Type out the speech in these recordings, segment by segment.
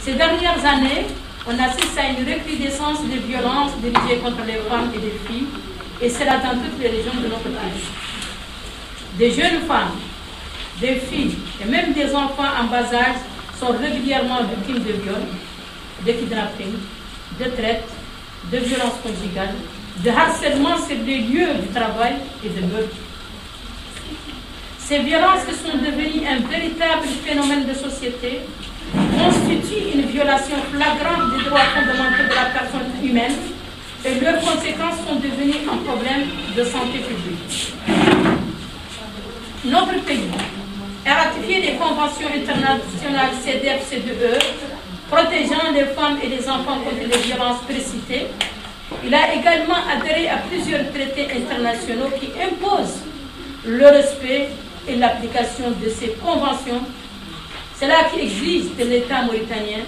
Ces dernières années, on assiste à une recrudescence de violences dirigées contre les femmes et les filles, et cela dans toutes les régions de notre pays. Des jeunes femmes, des filles et même des enfants en bas âge sont régulièrement victimes de viols, de kidnapping, de traite, de violences conjugales, de harcèlement sur les lieux du travail et de meurtres. Ces violences qui sont devenues un véritable phénomène de société constituent une violation flagrante des droits fondamentaux de la personne humaine et leurs conséquences sont devenues un problème de santé publique. Notre pays a ratifié des conventions internationales CEDEAO-CEDE protégeant les femmes et les enfants contre les violences précitées. Il a également adhéré à plusieurs traités internationaux qui imposent le respect et l'application de ces conventions. C'est là qui exige de l'État mauritanien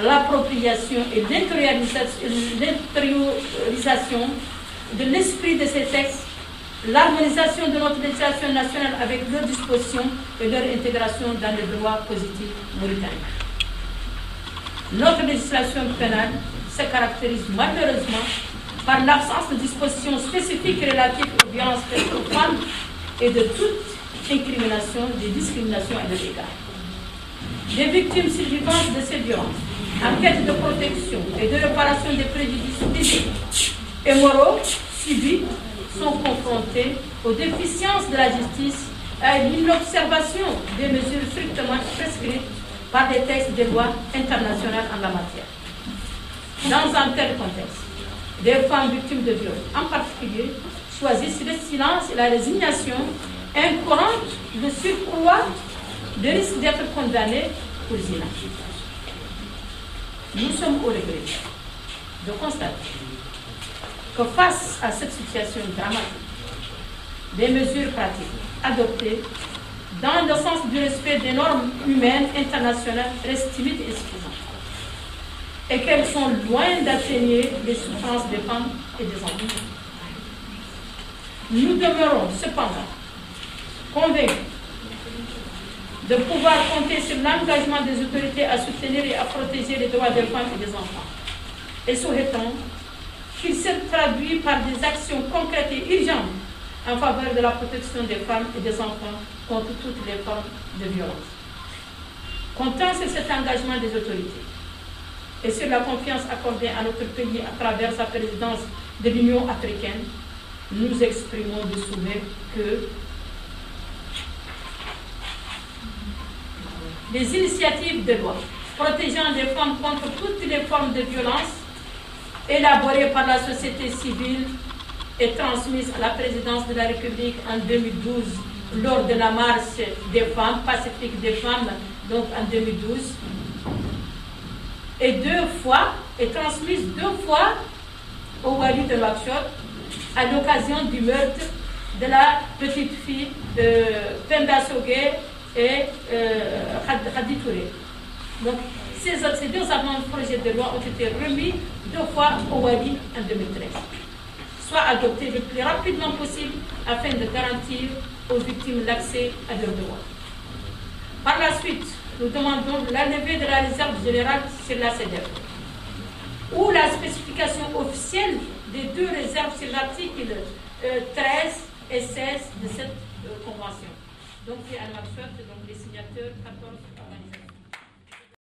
l'appropriation et l'intériorisation de l'esprit de ces textes, l'harmonisation de notre législation nationale avec leurs dispositions et leur intégration dans le droit positif mauritanien. Notre législation pénale se caractérise malheureusement par l'absence de dispositions spécifiques relatives aux violences faites aux femmes et de toute incrimination, des discriminations et de dégâts. Les victimes survivantes de ces violences, en quête de protection et de réparation des préjudices physiques et moraux subis, sont confrontées aux déficiences de la justice et à l'inobservation des mesures strictement prescrites par des textes de loi internationales en la matière. Dans un tel contexte, des femmes victimes de viols, en particulier, choisissent le silence et la résignation, incourant le surcroît de risque d'être condamnées pour zina. Nous sommes au regret de constater que face à cette situation dramatique, des mesures pratiques adoptées dans le sens du respect des normes humaines internationales restent timides et insuffisantes, et qu'elles sont loin d'atténuer les souffrances des femmes et des enfants. Nous demeurons cependant convaincus de pouvoir compter sur l'engagement des autorités à soutenir et à protéger les droits des femmes et des enfants. Et souhaitons qu'il se traduit par des actions concrètes et urgentes en faveur de la protection des femmes et des enfants contre toutes les formes de violence. Comptant sur cet engagement des autorités et sur la confiance accordée à notre pays à travers sa présidence de l'Union africaine, nous exprimons de souhait que les initiatives de loi protégeant les femmes contre toutes les formes de violence élaborées par la société civile et transmises à la présidence de la République en 2012 lors de la marche des femmes, pacifique des femmes, donc en 2012, et transmise deux fois au Wali de Nouakchott à l'occasion du meurtre de la petite fille Penda Sogué et Khadi Touré. Donc, ces deux avant-projets de loi ont été remis deux fois au Wali en 2013. Soit adoptés le plus rapidement possible afin de garantir aux victimes l'accès à leurs droits. Par la suite, nous demandons la levée de la réserve générale sur la CEDEAO ou la spécification officielle des deux réserves sur l'article 13 et 16 de cette convention. Donc, c'est à Nouakchott, donc les signateurs 14.